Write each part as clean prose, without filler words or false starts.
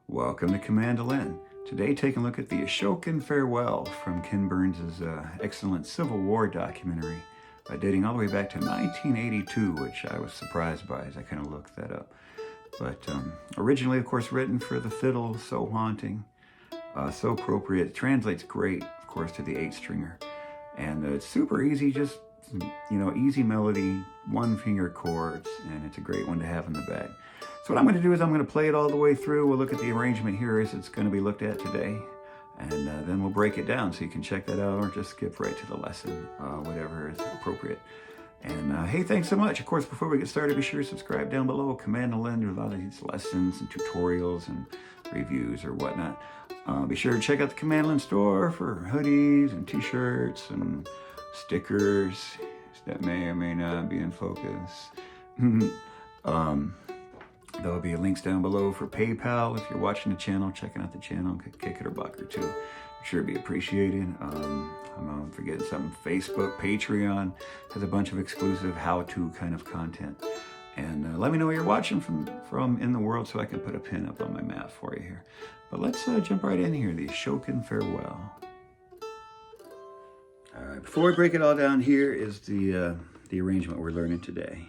Welcome to COMANDOLIN. Today taking a look at the Ashokan Farewell from Ken Burns' excellent Civil War documentary, dating all the way back to 1982, which I was surprised by as I kind of looked that up. But originally, of course, written for the fiddle, so haunting, so appropriate. It translates great, of course, to the 8-stringer. And it's super easy, just, easy melody, one-finger chords, and it's a great one to have in the bag. So what I'm going to do is I'm going to play it all the way through. We'll look at the arrangement here as it's going to be looked at today. And then we'll break it down so you can check that out or just skip right to the lesson, whatever is appropriate. And hey, thanks so much. Of course, before we get started, be sure to subscribe down below. COMANDOLIN, there's a lot of these lessons and tutorials and reviews or whatnot. Be sure to check out the COMANDOLIN store for hoodies and t-shirts and stickers that may or may not be in focus. There'll be links down below for PayPal if you're watching the channel, checking out the channel, kick it a buck or two. I'm sure it'd be appreciated. I'm forgetting something. Facebook, Patreon has a bunch of exclusive how-to kind of content. And let me know where you're watching from in the world so I can put a pin up on my map for you here. But let's jump right in here, the Ashokan Farewell. All right, before we break it all down, here is the arrangement we're learning today.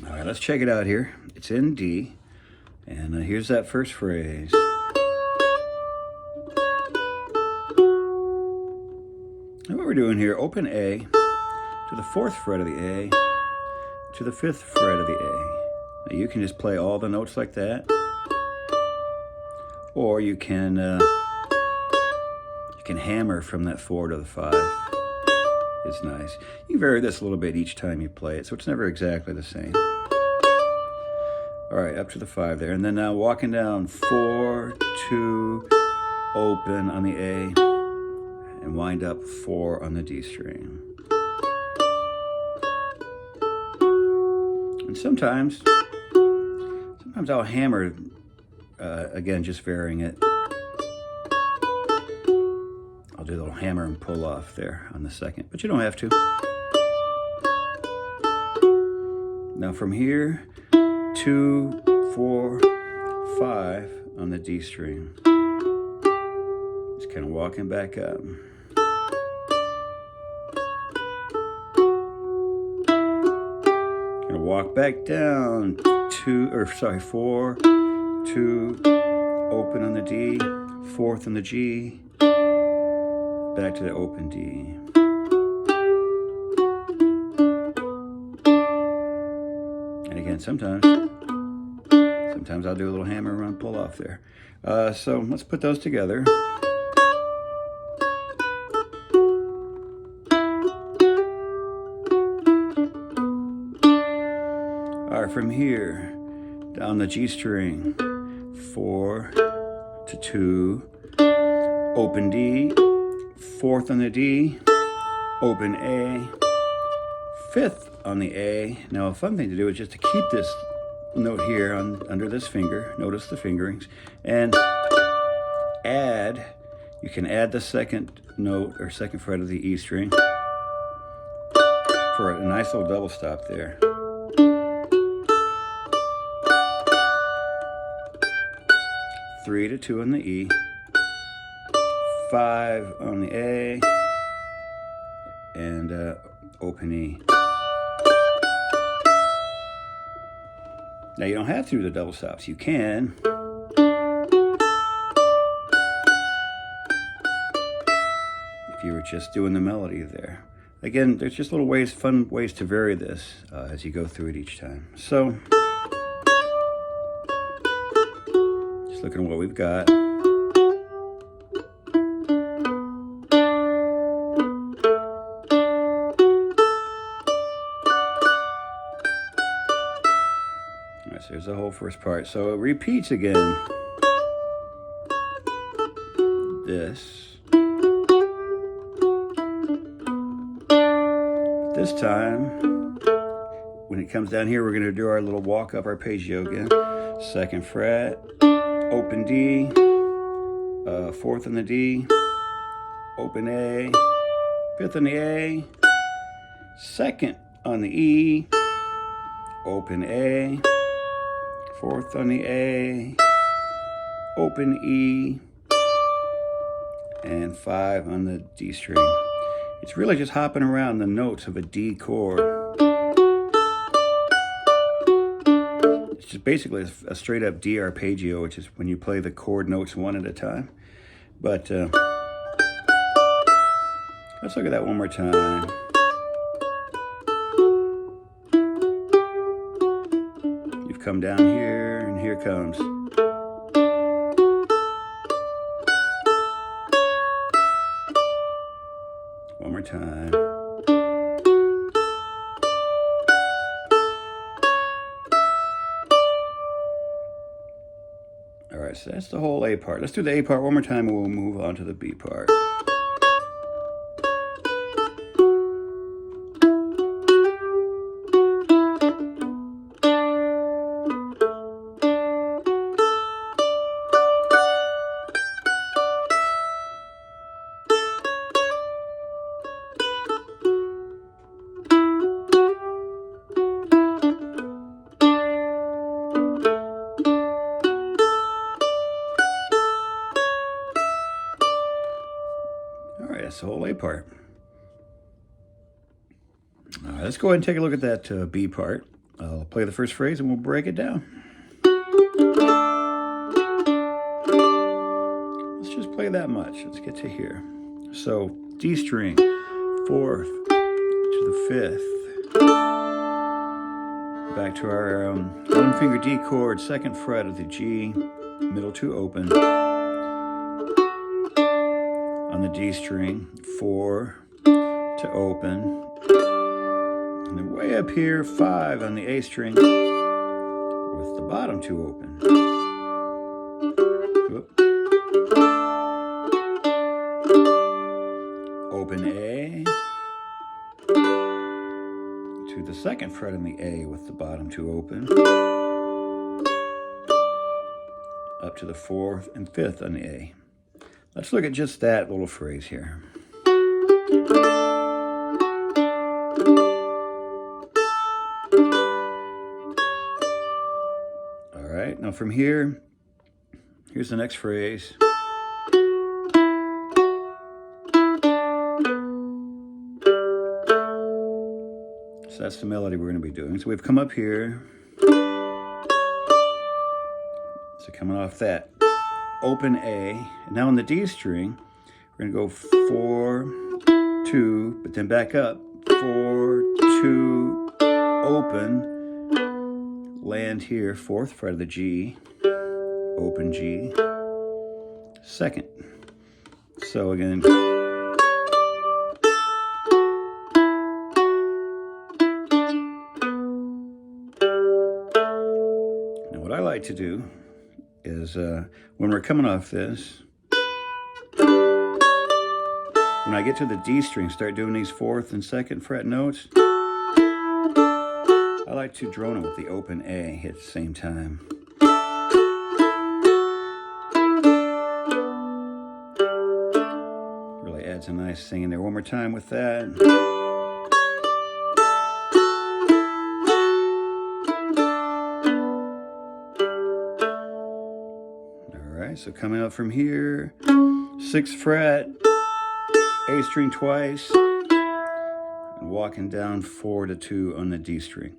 All right, let's check it out here. It's in D, and here's that first phrase. And what we're doing here, open A to the 4th fret of the A to the 5th fret of the A. Now you can just play all the notes like that, or you can hammer from that 4 to the 5. It's nice. You vary this a little bit each time you play it, so it's never exactly the same. All right, up to the 5 there. And then now walking down 4, 2, open on the A, and wind up 4 on the D string. And sometimes I'll hammer, again, just varying it. I'll do a little hammer and pull off there on the 2nd, but you don't have to. Now from here, 2, 4, 5 on the D string. Just kind of walking back up. Gonna walk back down 4, 2, open on the D, 4th on the G, back to the open D. And again, sometimes I'll do a little hammer around pull off there. So let's put those together. All right, from here, down the G string, 4 to 2, open D, 4th on the D, open A, fifth on the A. Now a fun thing to do is just to keep this note here under this finger, notice the fingerings, and add, you can add the second note or second fret of the E string for a nice little double stop there. Three to two on the E, 5 on the A, and open E. Now you don't have to do the double stops. You can. If you were just doing the melody there. Again, there's just little ways, fun ways to vary this as you go through it each time. So, just looking at what we've got. So there's the whole first part. So it repeats again. This. This time, when it comes down here, we're going to do our little walk up arpeggio again. Second fret, open D, fourth on the D, open A, fifth on the A, second on the E, open A, fourth on the A, open E, and 5 on the D string. It's really just hopping around the notes of a D chord. It's just basically a straight up D arpeggio, which is when you play the chord notes one at a time. But let's look at that one more time. You've come down here, and here comes. One more time. All right, so that's the whole A part. Let's do the A part one more time, and we'll move on to the B part. That's the whole A part. All right, let's go ahead and take a look at that B part. I'll play the first phrase and we'll break it down. Let's just play that much. Let's get to here. So D string, fourth to the fifth. Back to our one finger D chord, second fret of the G, middle two open. On the D string, 4 to open, and then way up here, 5 on the A string with the bottom two open. Whoop. Open A to the second fret on the A with the bottom two open, up to the 4th and 5th on the A. Let's look at just that little phrase here. All right, now from here, here's the next phrase. So that's the melody we're going to be doing. So we've come up here. So coming off that. Open A, and now on the D string, we're going to go 4, 2, but then back up, 4, 2, open, land here, 4th fret of the G, open G, second. So again, now what I like to do is when we're coming off this, when I get to the D string, start doing these 4th and 2nd fret notes, I like to drone it with the open A at the same time. Really adds a nice thing in there. One more time with that. Alright, so coming up from here, 6th fret, A string twice, and walking down 4 to 2 on the D string,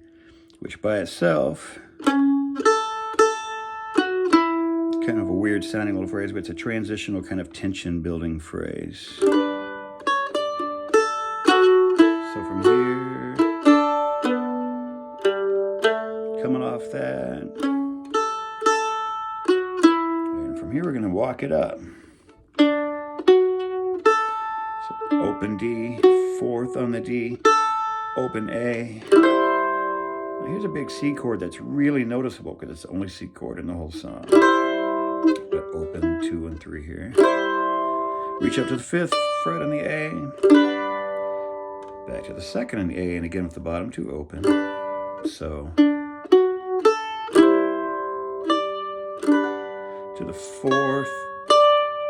which by itself, kind of a weird sounding little phrase, but it's a transitional kind of tension building phrase. So from here, coming off that, and from here we're going to walk it up. So open D, 4th on the D, open A. Now here's a big C chord that's really noticeable because it's the only C chord in the whole song. But open 2 and 3 here. Reach up to the 5th fret on the A. Back to the 2nd on the A, and again with the bottom 2 open. So to the 4th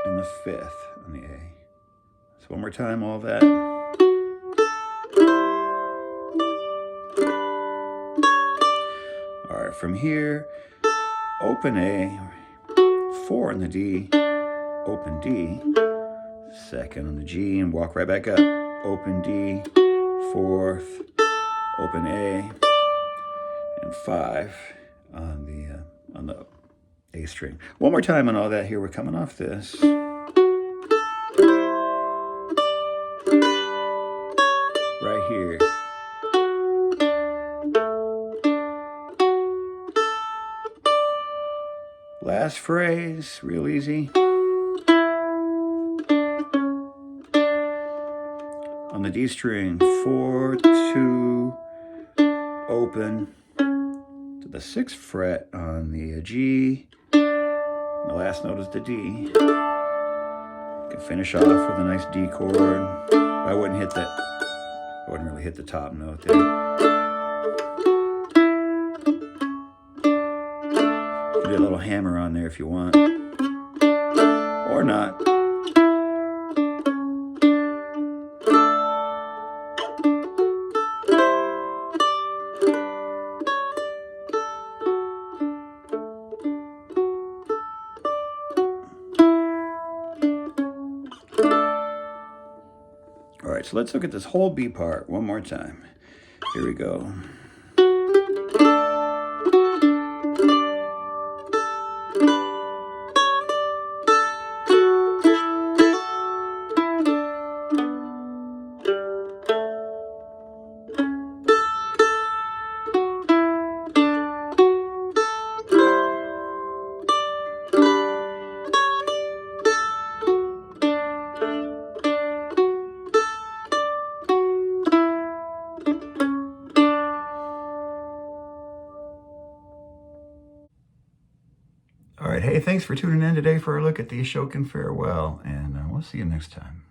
and the 5th on the A. So one more time, all that. All right, from here, open A, 4 on the D, open D, 2nd on the G, and walk right back up. Open D, 4th, open A, and 5 on the A string. One more time on all that here. We're coming off this. Right here. Last phrase, real easy. On the D string, 4, 2, open to the 6th fret on the G. The last note is the D. You can finish off with a nice D chord. I wouldn't hit that. I wouldn't really hit the top note there. You can do a little hammer on there if you want, or not. All right, so let's look at this whole B part one more time. Here we go. All right, hey, thanks for tuning in today for a look at the Ashokan Farewell, and we'll see you next time.